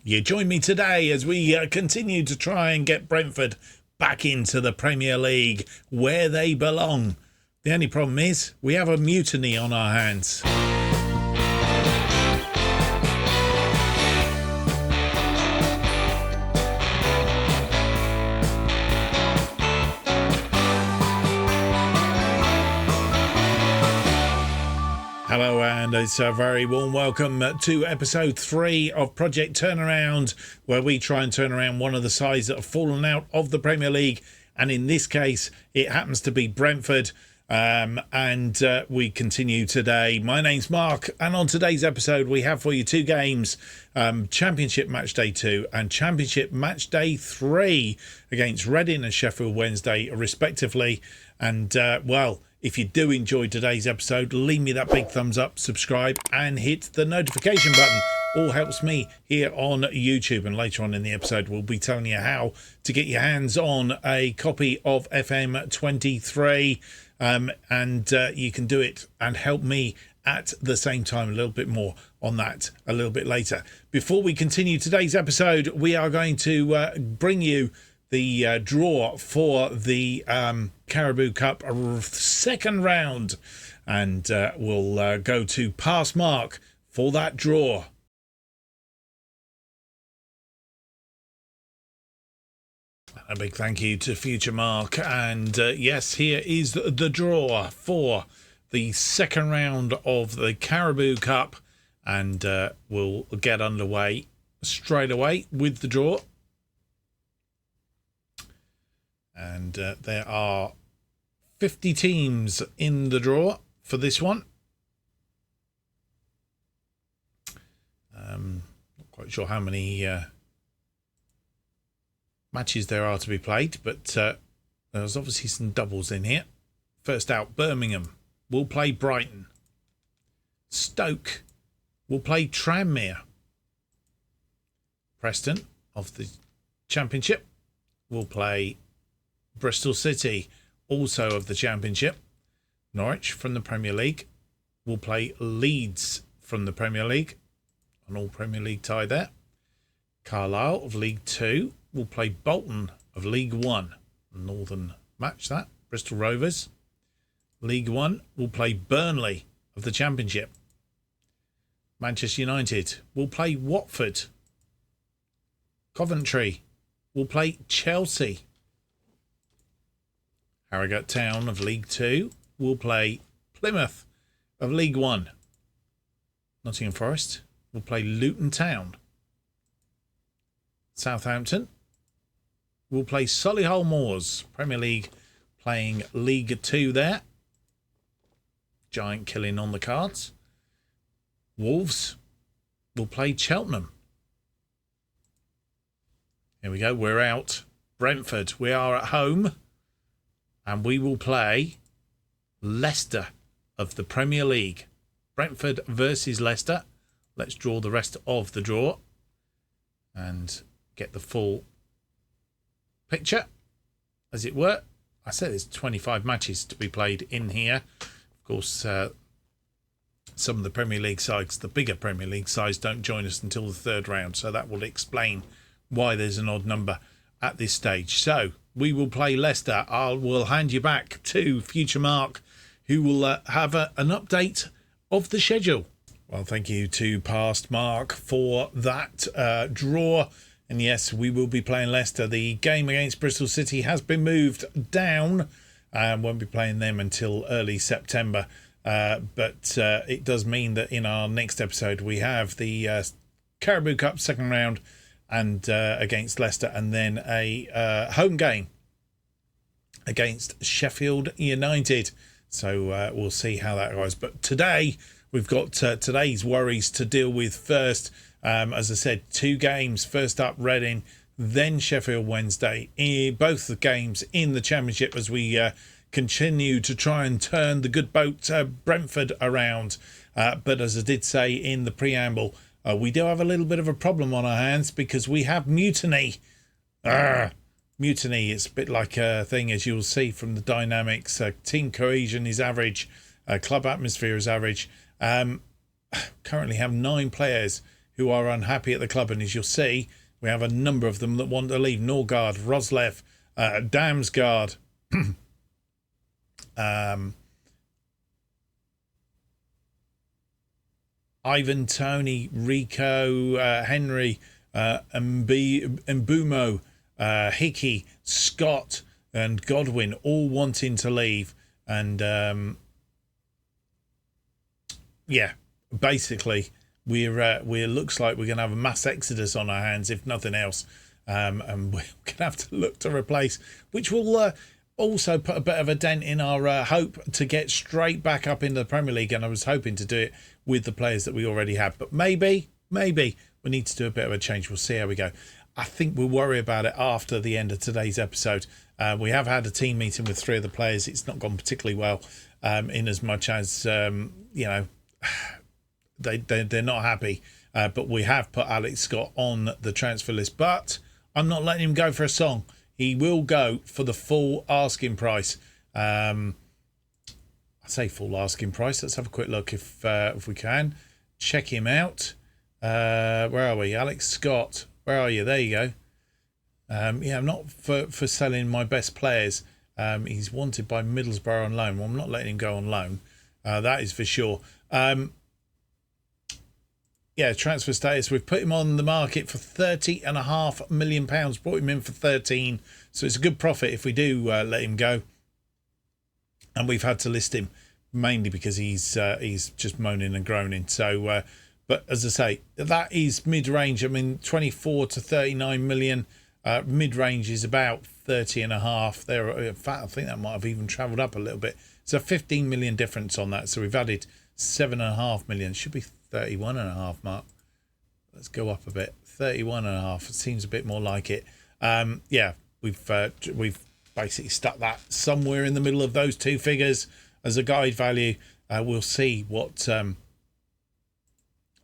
you join me today as we continue to try and get Brentford back into the Premier League where they belong. The only problem is we have a mutiny on our hands. Hello and it's a very warm welcome to episode 3 of Project Turnaround, where we try and turn around one of the sides that have fallen out of the Premier League, and in this case it happens to be Brentford. We continue today. My name's Mark, and on today's episode we have for you two games, Championship Match Day 2 and Championship Match Day 3 against Reading and Sheffield Wednesday respectively. And if you do enjoy today's episode, leave me that big thumbs up, subscribe and hit the notification button. All helps me here on YouTube, and later on in the episode we'll be telling you how to get your hands on a copy of FM23, and you can do it and help me at the same time. A little bit more on that a little bit later. Before we continue today's episode, we are going to bring you the draw for the Carabao Cup second round, and we'll go to pass Mark for that draw. A big thank you to future Mark, and yes, here is the draw for the second round of the Carabao Cup, and we'll get underway straight away with the draw. And there are 50 teams in the draw for this one. Not quite sure how many matches there are to be played, but there's obviously some doubles in here. First out, Birmingham will play Brighton. Stoke will play Tranmere. Preston of the Championship will play Bristol City, also of the Championship. Norwich from the Premier League will play Leeds from the Premier League. An all Premier League tie there. Carlisle of League 2 will play Bolton of League 1. Northern match that. Bristol Rovers. League 1 will play Burnley of the Championship. Manchester United will play Watford. Coventry will play Chelsea. Harrogate Town of League 2 will play Plymouth of League 1. Nottingham Forest will play Luton Town. Southampton will play Solihull Moors. Premier League playing League 2 there. Giant killing on the cards. Wolves will play Cheltenham. Here we go, we're out. Brentford, we are at home. And we will play Leicester of the Premier League. Brentford versus Leicester. Let's draw the rest of the draw and get the full picture, as it were. I said there's 25 matches to be played in here. Of course, some of the Premier League sides, the bigger Premier League sides, don't join us until the third round. So that will explain why there's an odd number at this stage. So we will play Leicester. We'll hand you back to future Mark, who will have an update of the schedule. Well, thank you to past Mark for that draw. And yes, we will be playing Leicester. The game against Bristol City has been moved down and won't be playing them until early September. But it does mean that in our next episode we have the Carabao Cup second round and against Leicester, and then a home game against Sheffield United. So we'll see how that goes. But today we've got today's worries to deal with first. As I said, two games. First up, Reading, then Sheffield Wednesday. Both the games in the Championship as we continue to try and turn the good boat Brentford around. But as I did say in the preamble, we do have a little bit of a problem on our hands because we have mutiny. Mutiny, it's a bit like a thing, as you'll see from the dynamics. Team cohesion is average. Club atmosphere is average. Currently have 9 players who are unhappy at the club. And as you'll see, we have a number of them that want to leave. Norgard, Roslev, Damsgaard, Ivan Toney, Rico, Henry, Mbumo, Hickey, Scott and Godwin all wanting to leave. And basically we're looks like we're going to have a mass exodus on our hands, if nothing else. And we're going to have to look to replace, which will also put a bit of a dent in our hope to get straight back up into the Premier League. And I was hoping to do it with the players that we already have. But maybe we need to do a bit of a change. We'll see how we go. I think we'll worry about it after the end of today's episode. We have had a team meeting with 3 of the players. It's not gone particularly well, in as much as, they're not happy. But we have put Alex Scott on the transfer list. But I'm not letting him go for a song. He will go for the full asking price. I say full asking price. Let's have a quick look if we can. Check him out. Where are we? Alex Scott. Where are you? There you go. I'm not for selling my best players. He's wanted by Middlesbrough on loan. Well, I'm not letting him go on loan. That is for sure. Transfer status. We've put him on the market for £30.5 million. Brought him in for 13. So it's a good profit if we do let him go. And we've had to list him mainly because he's just moaning and groaning. So, but as I say, that is mid-range. I mean, 24 to 39 million. Mid-range is about 30.5. There, in fact, I think that might have even travelled up a little bit. It's a 15 million difference on that. So we've added 7.5 million. Should be 31.5, Mark. Let's go up a bit. 31.5. It seems a bit more like it. We've basically stuck that somewhere in the middle of those two figures as a guide value. We'll see what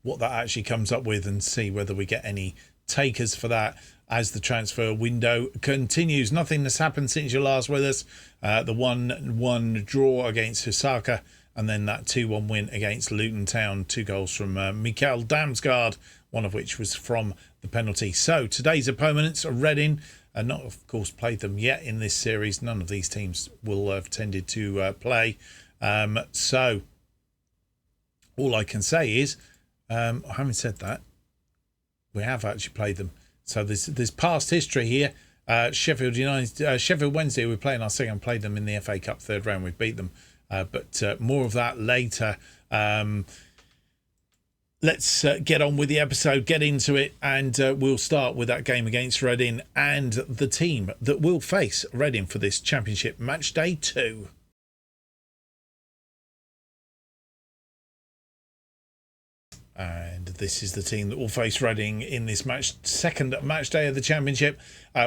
that actually comes up with and see whether we get any takers for that as the transfer window continues. Nothing has happened since you're last with us. The 1-1 draw against Husaka, and then that 2-1 win against Luton Town. 2 goals from Mikael Damsgaard, one of which was from the penalty. So today's opponents are Reading. Not, of course, played them yet in this series. None of these teams will have tended to play. So all I can say is, having said that, we have actually played them. So there's past history here. Sheffield Wednesday, we're playing our second. Played them in the FA Cup 3rd round. We beat them. But more of that later. Let's get on with the episode, get into it, and we'll start with that game against Reading and the team that will face Reading for this championship match day 2. And this is the team that will face Reading in this second match day of the championship.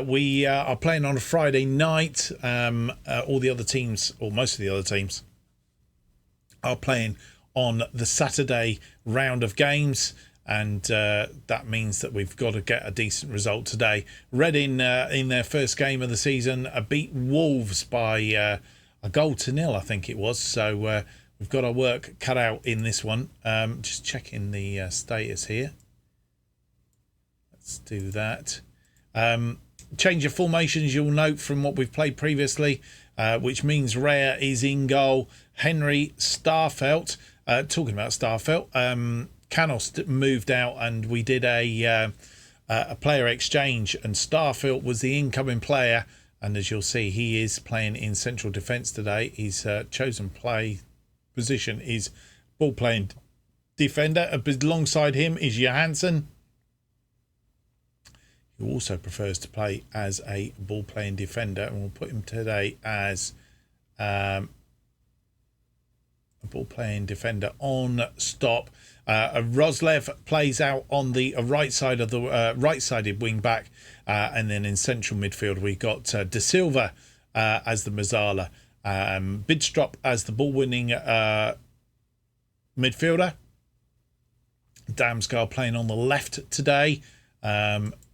We are playing on a Friday night. All the other teams, or most of the other teams, are playing on the Saturday round of games, and that means that we've got to get a decent result today. Reading, in their first game of the season, beat Wolves by a 1-0, I think it was. So we've got our work cut out in this one. Just checking the status here. Let's do that. Change of formations, you'll note from what we've played previously, which means Raya is in goal. Henry, Starfelt. Talking about Starfelt, Canos moved out and we did a player exchange, and Starfelt was the incoming player, and as you'll see, he is playing in central defence today. His chosen play position is ball playing defender. Alongside him is Johansson, who also prefers to play as a ball playing defender, and we'll put him today as a ball playing defender on stop. Roslev plays out on the right side of the right-sided wing back, and then in central midfield we got De Silva as the Mazzala, Bidstrup as the ball-winning midfielder. Damsgaard playing on the left today.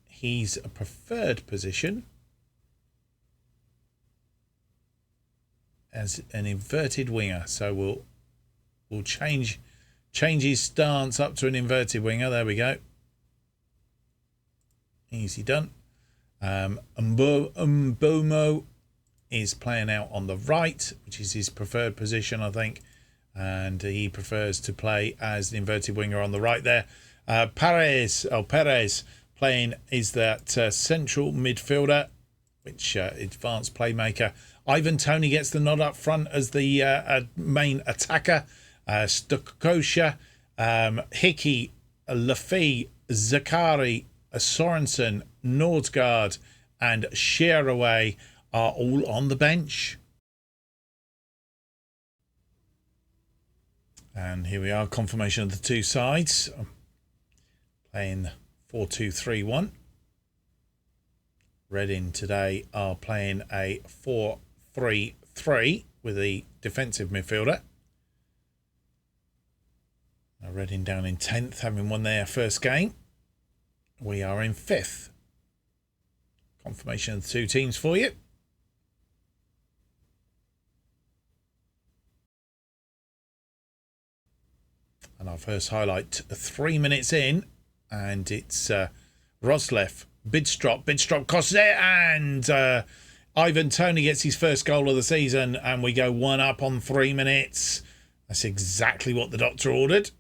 He's a preferred position as an inverted winger, so we'll change his stance up to an inverted winger. There we go. Easy done. Mbomo is playing out on the right, which is his preferred position, I think. And he prefers to play as the inverted winger on the right there. Perez playing is that central midfielder, which advanced playmaker. Ivan Toney gets the nod up front as the main attacker. Stokosha, Hickey, Laffey, Zakari, Sorensen, Nordsgaard and Shearaway are all on the bench. And here we are, confirmation of the two sides. Playing 4-2-3-1. Reading today are playing a 4-3-3 with the defensive midfielder. Now Reading down in 10th, having won their first game. We are in 5th. Confirmation of the two teams for you. And our first highlight 3 minutes in, and it's Roslev. Bidstrop crosses it, and Ivan Toney gets his first goal of the season, and we go 1 up on 3 minutes. That's exactly what the doctor ordered.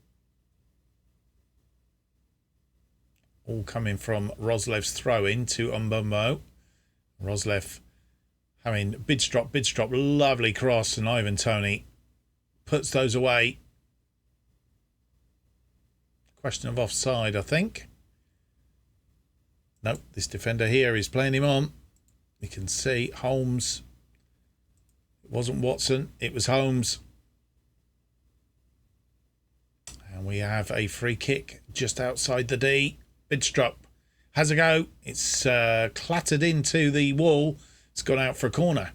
All coming from Roslev's throw-in to Mbombo. Roslev having Bidstrop, lovely cross, and Ivan Toney puts those away. Question of offside, I think. Nope, this defender here is playing him on. You can see Holmes. It wasn't Watson, it was Holmes. And we have a free kick just outside the D. Bidstrop has a go. It's clattered into the wall. It's gone out for a corner.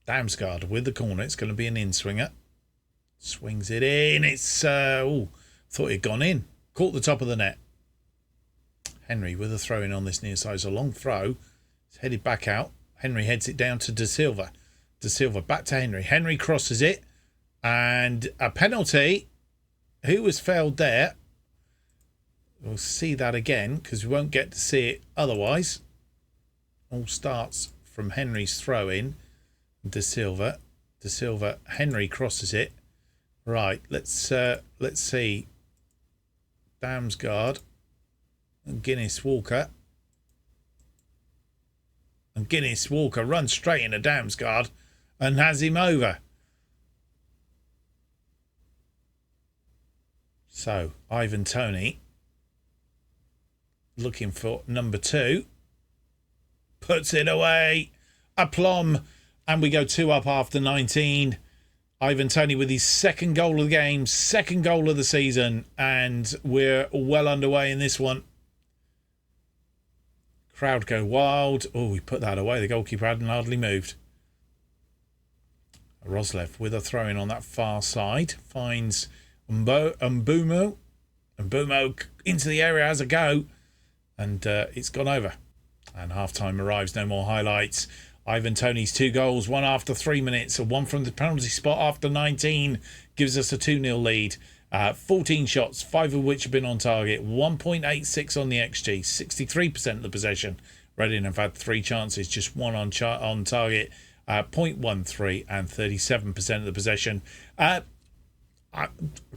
Damsgaard with the corner. It's going to be an in-swinger. Swings it in. It's, thought it'd gone in. Caught the top of the net. Henry with a throw in on this near side. It's a long throw. It's headed back out. Henry heads it down to De Silva. De Silva back to Henry. Henry crosses it. And a penalty. Who was fouled there? We'll see that again because we won't get to see it otherwise. All starts from Henry's throw in. De Silva. Henry crosses it. Right, let's see. Damsgaard and Guinness Walker. And Guinness Walker runs straight into Damsgaard and has him over. So, Ivan Toney looking for number 2. Puts it away. Aplomb. And we go 2 up after 19. Ivan Toney with his second goal of the game, second goal of the season, and we're well underway in this one. Crowd go wild. Oh, we put that away. The goalkeeper hadn't hardly moved. Roslev with a throw-in on that far side. Finds Mbumo. Mbumo into the area, has a go. And it's gone over. And half-time arrives. No more highlights. Ivan Toney's 2 goals, 1 after 3 minutes, and 1 from the penalty spot after 19, gives us a 2-0 lead. 14 shots, 5 of which have been on target, 1.86 on the XG, 63% of the possession. Reading have had 3 chances, just 1 on target, 0.13 and 37% of the possession. I'm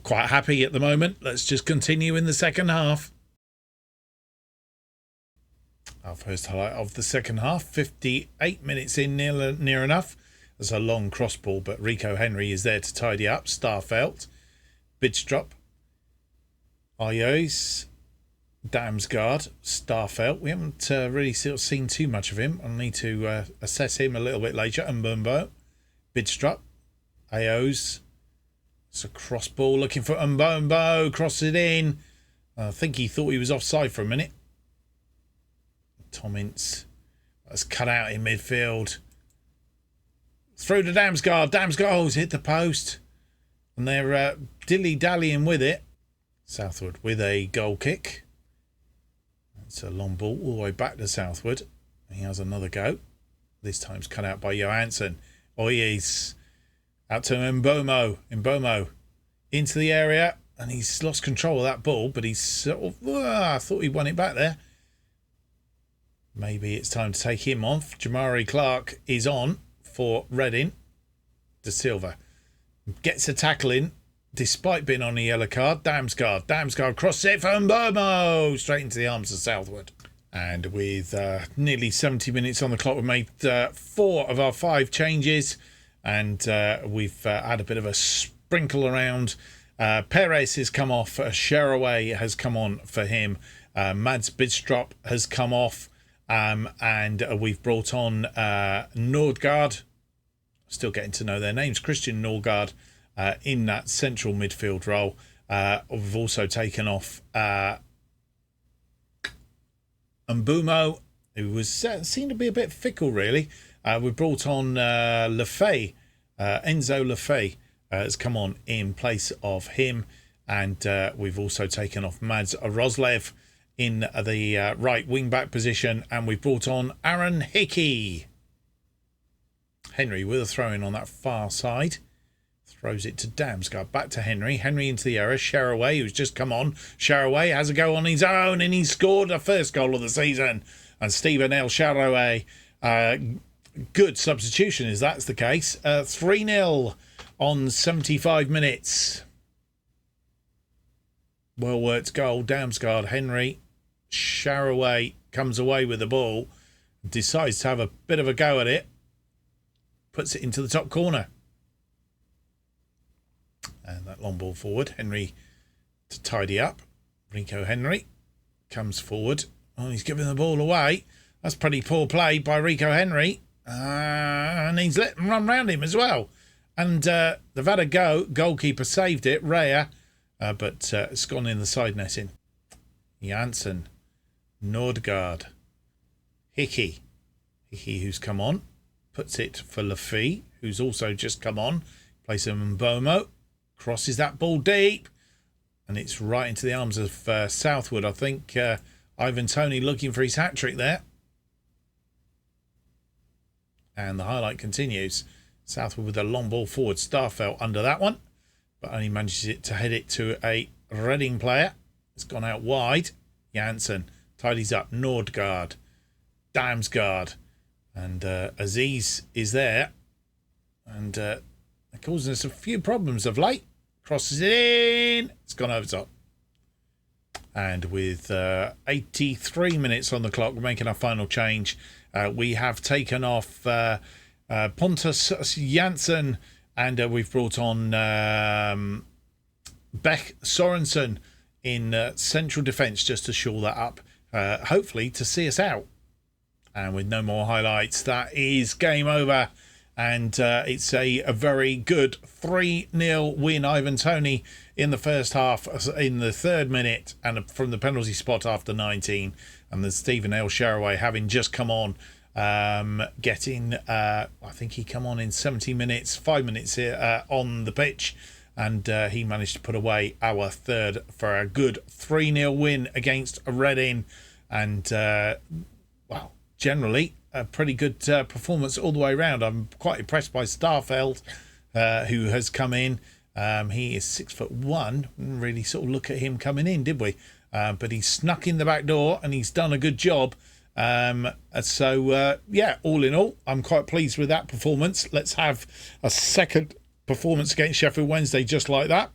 quite happy at the moment. Let's just continue in the second half. Our first highlight of the second half, 58 minutes in, near enough. There's a long cross ball, but Rico Henry is there to tidy up. Starfelt, Bidstrop, Ayos, Damsgaard, Starfelt. We haven't really seen too much of him. I'll need to assess him a little bit later. Mbombo, Bidstrop, Ayos. It's a cross ball looking for Mbombo. Cross it in. I think he thought he was offside for a minute. Tom Ince. That's cut out in midfield. Through to Damsgaard. Damsgaard's hit the post. And they're dilly-dallying with it. Southwood with a goal kick. It's a long ball all the way back to Southwood. He has another go. This time's cut out by Johansson. Oh, he's out to Mbomo. Mbomo into the area. and he's lost control of that ball, but he's sort of, I thought he won it back there. Maybe it's time to take him off. Jamari Clark is on for Reading. De Silva gets a tackle in despite being on a yellow card. Damsgaard crosses it from Bomo straight into the arms of Southwood. And with nearly 70 minutes on the clock, we've made 4 of our 5 changes, and we've had a bit of a sprinkle around. Perez has come off. Sharaway has come on for him. Mads Bidstrup has come off. And we've brought on Nordgaard. Still getting to know their names. Christian Nordgaard in that central midfield role. We've also taken off Mbumo, who was seemed to be a bit fickle, really. We've brought on Lefay. Enzo Lefay has come on in place of him. And we've also taken off Mads Roslev in the right wing-back position. And we've brought on Aaron Hickey. Henry with a throw-in on that far side. Throws it to Damsgaard. Back to Henry. Henry into the area. Sharaway, who's just come on. Sharaway has a go on his own, and he scored the first goal of the season. And Stephen L. Sharaway, good substitution, if that's the case. 3-0 on 75 minutes. Well-worked goal. Damsgaard, Henry. Sharaway comes away with the ball. Decides to have a bit of a go at it. Puts it into the top corner. And that long ball forward. Henry to tidy up. Rico Henry comes forward. Oh, he's giving the ball away. That's pretty poor play by Rico Henry. And he's let them run round him as well. And they've had a go. Goalkeeper saved it. Raya. But it's gone in the side netting. Janssen. Nordgaard. Hickey. Hickey, who's come on. Puts it for Lafay, who's also just come on. Plays him in Bomo. Crosses that ball deep. And it's right into the arms of Southwood. I think Ivan Toney looking for his hat-trick there. And the highlight continues. Southwood with a long ball forward. Starfelt under that one. But only manages to head it to a Reading player. It's gone out wide. Janssen tidies up. Nordgaard. Damsgaard. And Aziz is there. And causing us a few problems of late. Crosses it in. It's gone over top. And with 83 minutes on the clock, we're making our final change. We have taken off Pontus Janssen, and we've brought on Beck Sorensen in central defence just to shore that up. Hopefully to see us out. And with no more highlights, that is game over. And it's a very good 3-0 win. Ivan Toney in the first half, in the 3rd minute, and from the penalty spot after 19. And then Stephen L. Sharaway having just come on, getting, I think he come on in 70 minutes, 5 minutes here on the pitch. And he managed to put away our 3rd for a good 3-0 win against Reading. And, well, generally a pretty good performance all the way around. I'm quite impressed by Starfelt, who has come in. He is 6'1". Didn't really sort of look at him coming in, did we? But he snuck in the back door and he's done a good job. So yeah, all in all, I'm quite pleased with that performance. Let's have a second performance against Sheffield Wednesday just like that,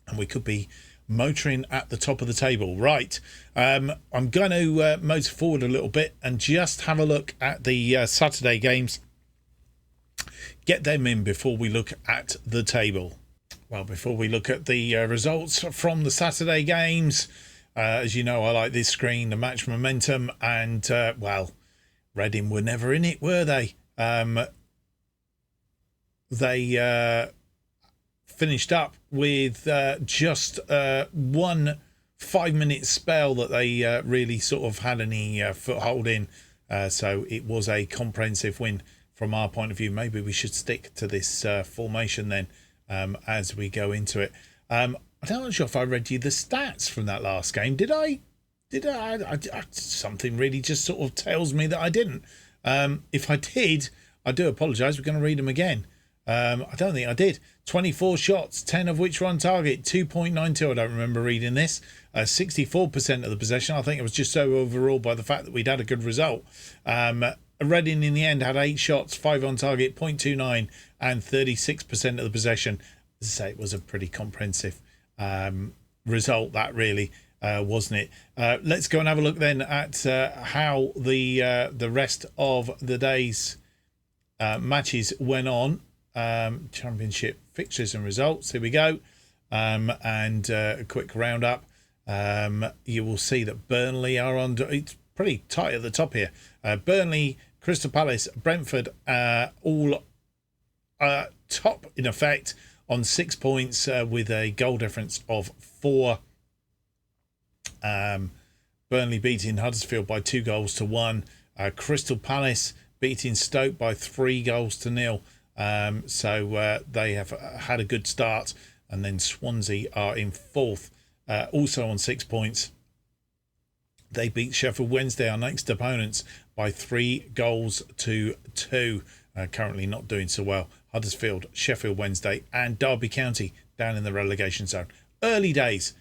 and we could be motoring at the top of the table. Right, I'm going to motor forward a little bit and just have a look at the Saturday games. Get them in before we look at the table. Well, before we look at the results from the Saturday games, as you know, I like this screen, the match momentum, and well, Reading were never in it, were they? They finished up with just 1 5-minute spell that they really sort of had any foothold in. So it was a comprehensive win from our point of view. Maybe we should stick to this formation then as we go into it. I'm not sure if I read you the stats from that last game. Did I? Something really just sort of tells me that I didn't. If I did, I do apologise. We're going to read them again. I don't think I did. 24 shots, 10 of which were on target, 2.92. I don't remember reading this. 64% of the possession. I think it was just so overall by the fact that we'd had a good result. Reading in the end had 8 shots, 5 on target, 0.29, and 36% of the possession. As I say, it was a pretty comprehensive result, that really, wasn't it? Let's go and have a look then at how the rest of the day's matches went on. Championship fixtures and results. Here we go. And a quick roundup. You will see that Burnley are on. It's pretty tight at the top here. Burnley, Crystal Palace, Brentford, all top in effect on 6 points with a goal difference of 4. Burnley beating Huddersfield by 2-1. Crystal Palace beating Stoke by 3-0. So they have had a good start. And then Swansea are in 4th, also on 6 points. They beat Sheffield Wednesday, our next opponents, by 3-2. Currently not doing so well. Huddersfield, Sheffield Wednesday, and Derby County down in the relegation zone. Early days.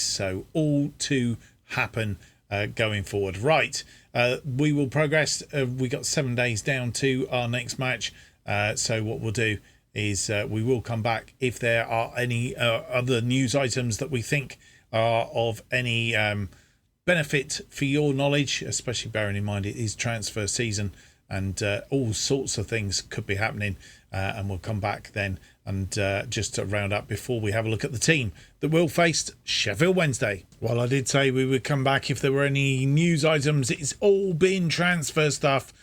So all to happen going forward. Right, we will progress. We got 7 days down to our next match. So what we'll do is we will come back if there are any other news items that we think are of any benefit for your knowledge, especially bearing in mind it is transfer season and all sorts of things could be happening. And we'll come back then and just to round up before we have a look at the team that will face Sheffield Wednesday. Well, I did say we would come back if there were any news items. It's all been transfer stuff.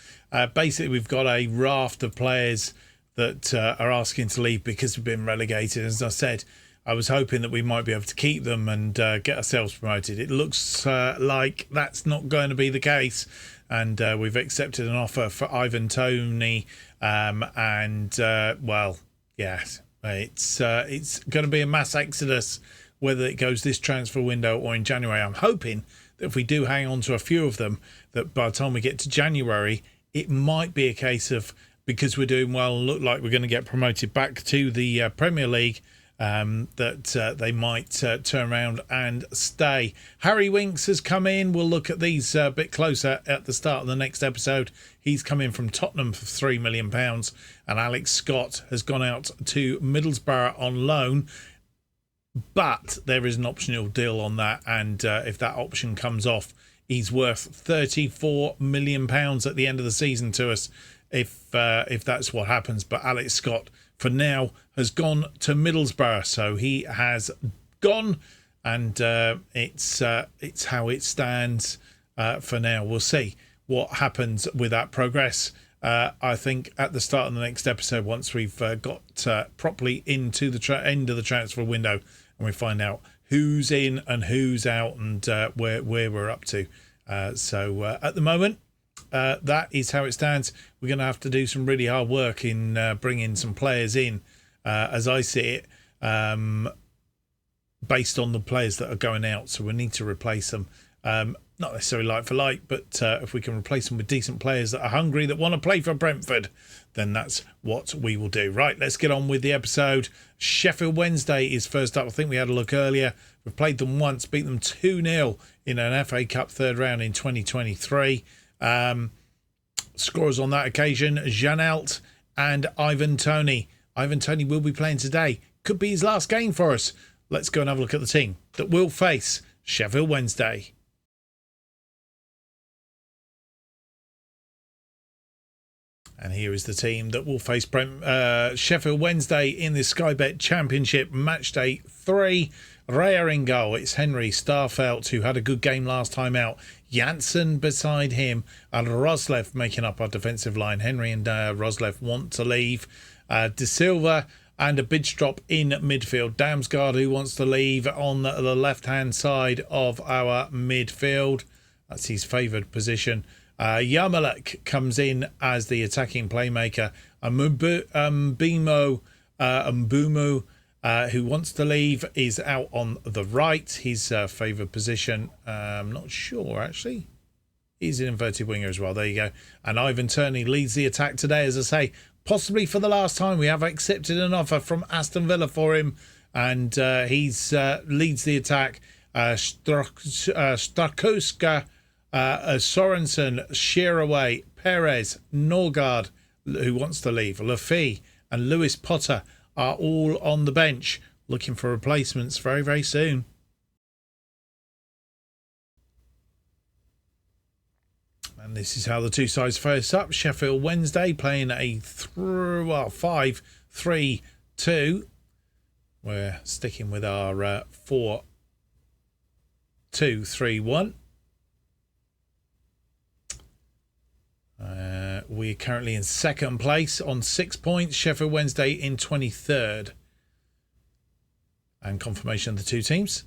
Basically, we've got a raft of players that are asking to leave because we've been relegated. As I said, I was hoping that we might be able to keep them and get ourselves promoted. It looks like that's not going to be the case. And we've accepted an offer for Ivan Toney. Well, yes, it's going to be a mass exodus, whether it goes this transfer window or in January. I'm hoping that if we do hang on to a few of them, that by the time we get to January, it might be a case of, because we're doing well and look like we're going to get promoted back to the Premier League, that they might turn around and stay. Harry Winks has come in. We'll look at these a bit closer at the start of the next episode. He's come in from Tottenham for £3 million, and Alex Scott has gone out to Middlesbrough on loan. But there is an optional deal on that, and if that option comes off, he's worth £34 million at the end of the season to us, if that's what happens. But Alex Scott, for now, has gone to Middlesbrough, so he has gone, and it's how it stands for now. We'll see what happens with that progress. I think at the start of the next episode, once we've got properly into the end of the transfer window, and we find out who's in and who's out and where we're up to. So at the moment, that is how it stands. We're going to have to do some really hard work in bringing some players in, as I see it, based on the players that are going out. So we need to replace them. Not necessarily like for like, but if we can replace them with decent players that are hungry, that want to play for Brentford, then that's what we will do. Right, let's get on with the episode. Sheffield Wednesday is first up. I think we had a look earlier. We've played them once, beat them 2-0 in an FA Cup third round in 2023. Scorers on that occasion, Janelt and Ivan Toney. Ivan Toney will be playing today. Could be his last game for us. Let's go and have a look at the team that will face Sheffield Wednesday. And here is the team that will face Sheffield Wednesday in the Sky Bet Championship Match Day 3. Raya in goal. It's Henry Starfelt, who had a good game last time out. Janssen beside him, and Roslev making up our defensive line. Henry and Roslev want to leave. De Silva and a Bidstrup in midfield. Damsgaard, who wants to leave on the left-hand side of our midfield. That's his favoured position. Yarmolenko comes in as the attacking playmaker. Mbumo, who wants to leave, is out on the right. His favoured position, I'm not sure actually. He's an inverted winger as well. There you go. And Ivan Toney leads the attack today, as I say. possibly for the last time. We have accepted an offer from Aston Villa for him, and he's leads the attack. Starkowska, Sorensen, Shearaway, Perez, Norgard, who wants to leave, Lafay and Lewis Potter are all on the bench, looking for replacements very, very soon. And this is how the two sides face up. Sheffield Wednesday playing a 5-3-2. We're sticking with our 4-2-3-1. We're currently in second place on 6 points. Sheffield Wednesday in 23rd. And confirmation of the two teams.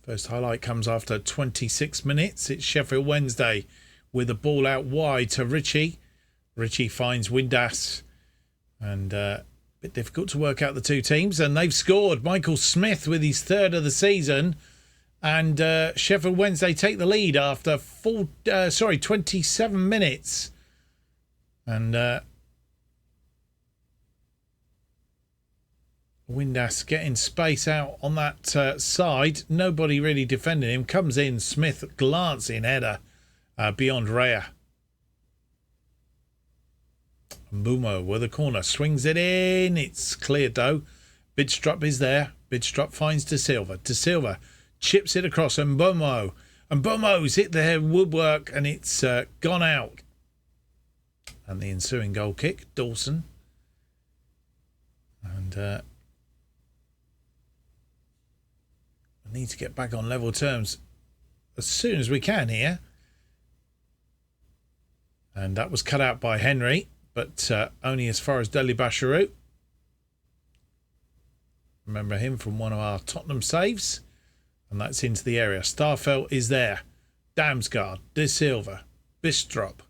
First highlight comes after 26 minutes. It's Sheffield Wednesday with the ball out wide to Ritchie. Ritchie finds Windass. And a bit difficult to work out the two teams. And they've scored. Michael Smith with his third of the season. And Sheffield Wednesday take the lead after 27 minutes. And Windass getting space out on that side. Nobody really defending him. Comes in. Smith glancing header beyond Raya. Mbumo with a corner. Swings it in. It's cleared though. Bidstrup is there. Bidstrup finds De Silva. De Silva chips it across. And Mbumo. And Mbumo's hit the woodwork and it's gone out. And the ensuing goal kick. Dawson. And need to get back on level terms as soon as we can here. And that was cut out by Henry, but only as far as Deli Basharu. Remember him from one of our Tottenham saves. And that's into the area. Starfelt is there. Damsgaard, De Silva, Bistrop.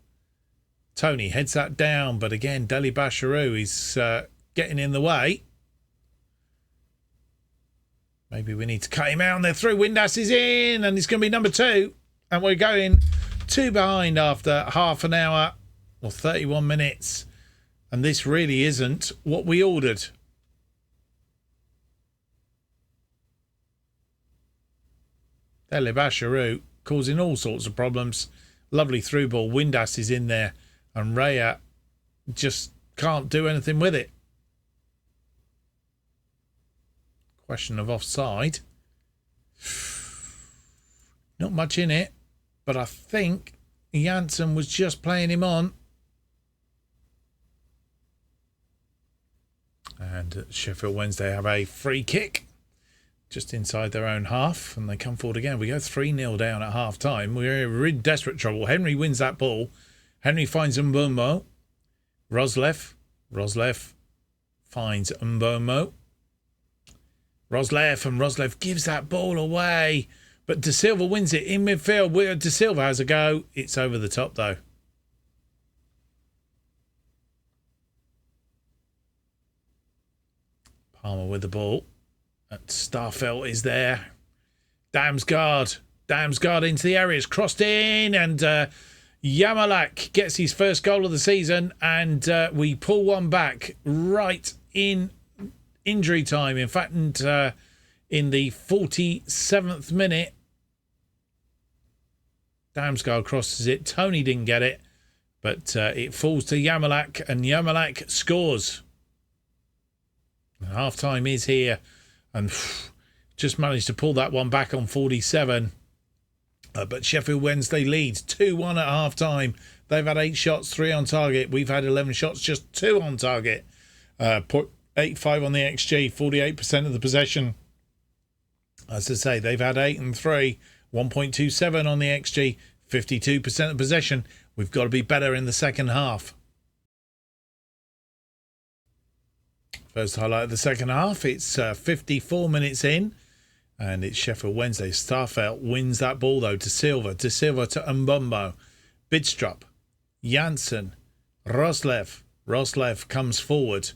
Tony heads that down, but again, Deli Basharu is getting in the way. Maybe we need to cut him out and they're through. Windass is in and it's going to be number 2. And we're going 2 behind after half an hour or 31 minutes. And this really isn't what we ordered. Dele Basharu causing all sorts of problems. Lovely through ball. Windass is in there and Raya just can't do anything with it. Question of offside. Not much in it, but I think Janssen was just playing him on. And Sheffield Wednesday have a free kick just inside their own half, and they come forward again. We go 3-0 down at half time. We're in desperate trouble. Henry wins that ball. Henry finds Mbomo. Roslev finds Mbomo. Roslev gives that ball away, but De Silva wins it in midfield. De Silva has a go. It's over the top though. Palmer with the ball. Starfelt is there. Damsgaard into the area. It's crossed in and Yamalak gets his first goal of the season and we pull one back right in injury time. In fact, in the 47th minute, Damsgaard crosses it. Tony didn't get it, but it falls to Yamalak, and Yamalak scores. Half time is here, and just managed to pull that one back on 47. But Sheffield Wednesday leads 2-1 at half time. They've had 8 shots, 3 on target. We've had 11 shots, just 2 on target. 8-5 on the XG, 48% of the possession. As I say, they've had 8 and 3, 1.27 on the XG, 52% of possession. We've got to be better in the second half. First highlight of the second half. It's 54 minutes in, and it's Sheffield Wednesday. Starfelt wins that ball though to Silva. De Silva to Mbombo. Bidstrup. Janssen. Roslev. Roslev comes forward,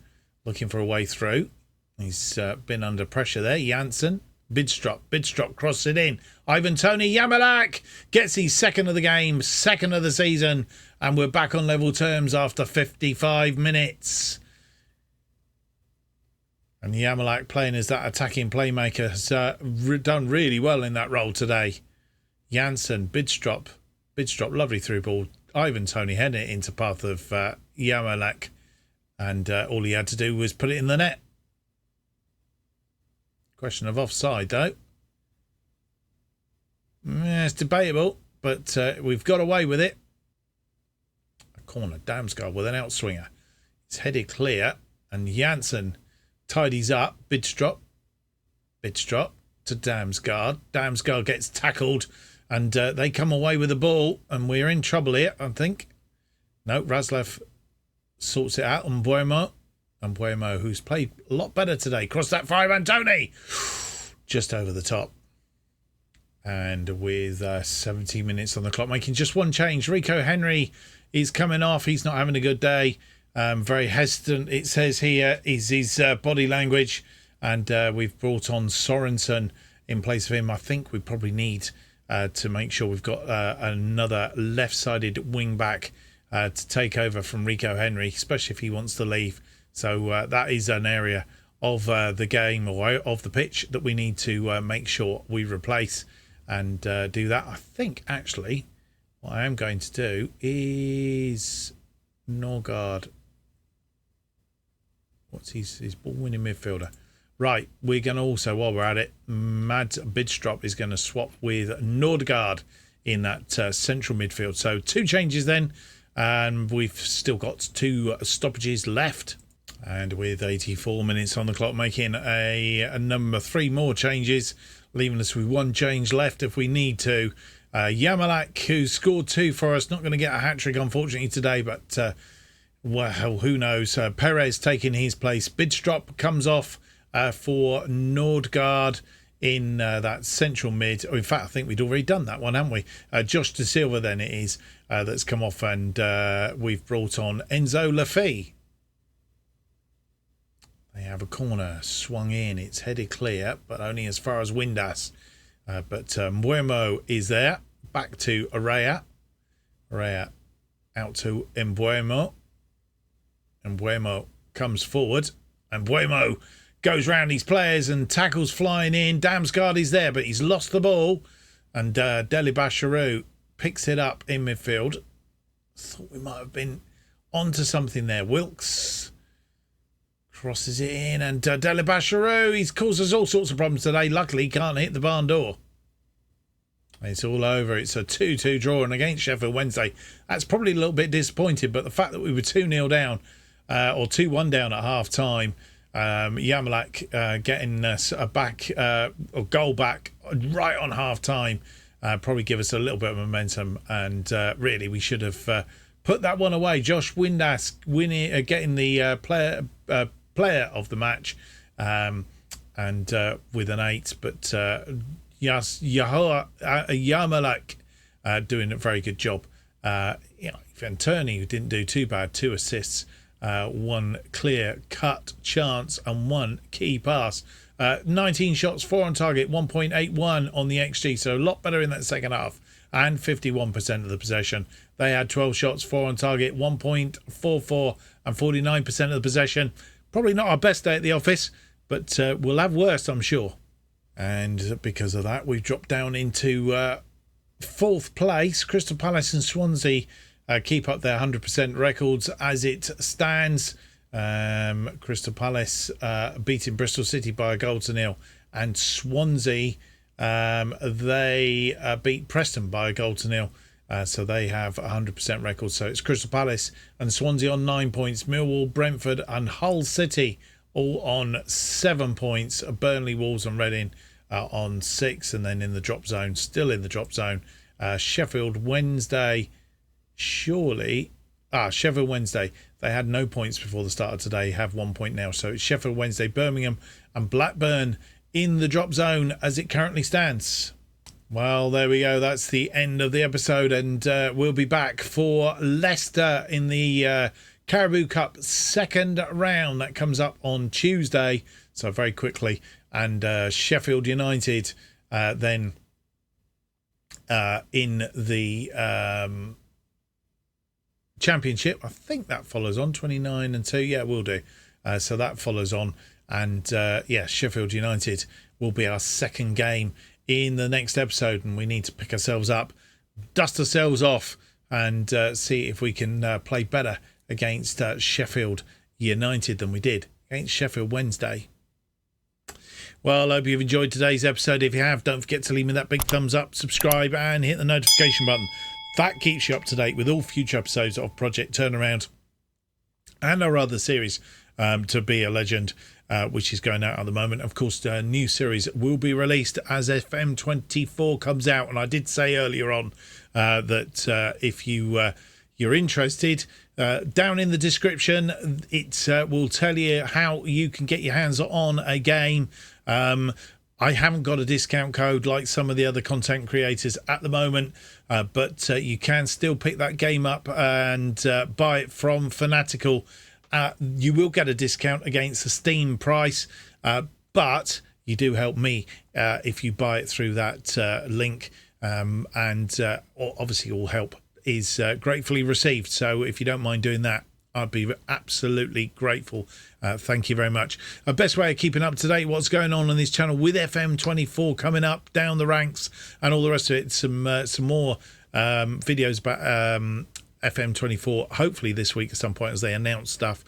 looking for a way through. He's been under pressure there. Janssen. Bidstrup crosses it in. Ivan Toney Yamalak gets his second of the game, second of the season, and we're back on level terms after 55 minutes. And Yamalak, playing as that attacking playmaker, has done really well in that role today. Janssen, Bidstrup, lovely through ball. Ivan Toney heading it into path of Yamalak, and all he had to do was put it in the net. Question of offside, though. Yeah, it's debatable, but we've got away with it. A corner, Damsgaard with an outswinger. It's headed clear, and Janssen tidies up. Bidstrup to Damsgaard. Damsgaard gets tackled, and they come away with the ball, and we're in trouble here, I think. No, Razlev sorts it out on Buemo. And Buemo, who's played a lot better today. Cross that for Ivan Toney. Just over the top. And with 70 minutes on the clock, making just one change. Rico Henry is coming off. He's not having a good day. Very hesitant, it says here, is his body language. And we've brought on Sorensen in place of him. I think we probably need to make sure we've got another left-sided wing-back to take over from Rico Henry, especially if he wants to leave. So that is an area of the game or of the pitch that we need to make sure we replace and do that. I think, actually, what I am going to do is Norgard. What's his ball-winning midfielder? Right, we're going to also, while we're at it, Mads Bidstrup is going to swap with Nordgaard in that central midfield. So 2 changes then, and we've still got 2 stoppages left. And with 84 minutes on the clock, making a number 3 more changes, leaving us with 1 change left if we need to. Yamalak, who scored 2 for us, not going to get a hat-trick, unfortunately, today, but, well, who knows. Perez taking his place. Bidstrup comes off for Nordgaard in that central mid. Oh, in fact, I think we'd already done that one, haven't we? Josh De Silva, then it is, that's come off, and we've brought on Enzo Lafay. They have a corner swung in. It's headed clear, but only as far as Windass. But Mbuemo is there. Back to Araya. Araya out to Mbuemo. Mbuemo comes forward. And Mbuemo goes round his players and tackles flying in. Damsgaard is there, but he's lost the ball. And Delibasharu picks it up in midfield. Thought we might have been onto something there. Wilkes crosses it in, and Delibasharu, he's caused us all sorts of problems today. Luckily, he can't hit the barn door. It's all over. It's a 2-2 draw, and against Sheffield Wednesday, that's probably a little bit disappointing, but the fact that we were 2-0 down, or 2-1 down at half-time, Yamalak getting us a goal back right on half-time, probably give us a little bit of momentum, and really, we should have put that one away. Josh Windass getting the player of the match, and with an 8, but Yamalak doing a very good job. Van Turney, who didn't do too bad, 2 assists, 1 clear cut chance and 1 key pass. 19 shots, 4 on target, 1.81 on the XG, so a lot better in that second half, and 51% of the possession. They had 12 shots, 4 on target, 1.44 and 49% of the possession. Probably not our best day at the office, but we'll have worse, I'm sure. And because of that, we've dropped down into 4th place. Crystal Palace and Swansea keep up their 100% records as it stands. Crystal Palace beating Bristol City by a 1-0, and Swansea, they beat Preston by a 1-0. So they have 100% records. So it's Crystal Palace and Swansea on 9 points. Millwall, Brentford and Hull City all on 7 points. Burnley, Wolves and Reading on 6. And then in the drop zone, still in the drop zone, Sheffield Wednesday. Sheffield Wednesday. They had no points before the start of today, have 1 point now. So it's Sheffield Wednesday, Birmingham and Blackburn in the drop zone as it currently stands. Well, there we go. That's the end of the episode, and we'll be back for Leicester in the Carabao Cup second round. That comes up on Tuesday. So very quickly. And Sheffield United then in the Championship. I think that follows on 29 and 2. Yeah, it will do. So that follows on. And Sheffield United will be our second game in the next episode. And we need to pick ourselves up, dust ourselves off, and see if we can play better against Sheffield United than we did against Sheffield Wednesday. Well, I hope you've enjoyed today's episode. If you have, don't forget to leave me that big thumbs up, subscribe, and hit the notification button. That keeps you up to date with all future episodes of Project Turnaround and our other series, To Be a Legend, which is going out at the moment. Of course, a new series will be released as FM24 comes out. And I did say earlier on that if you're interested, down in the description, it will tell you how you can get your hands on a game. I haven't got a discount code like some of the other content creators at the moment, but you can still pick that game up and buy it from Fanatical. You will get a discount against the Steam price, but you do help me if you buy it through that link, and obviously all help is gratefully received. So if you don't mind doing that, I'd be absolutely grateful. Thank you very much. Best way of keeping up to date what's going on this channel with FM24 coming up down the ranks and all the rest of it. Some more videos about FM24 hopefully this week at some point as they announce stuff.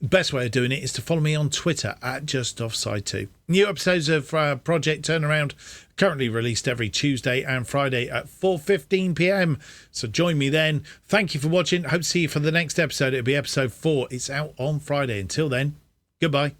Best way of doing it is to follow me on Twitter at JustOffsideFM. New episodes of Project Turnaround currently released every Tuesday and Friday at 4:15 p.m. So join me then. Thank you for watching. Hope to see you for the next episode. It'll be episode 4. It's out on Friday. Until then, goodbye.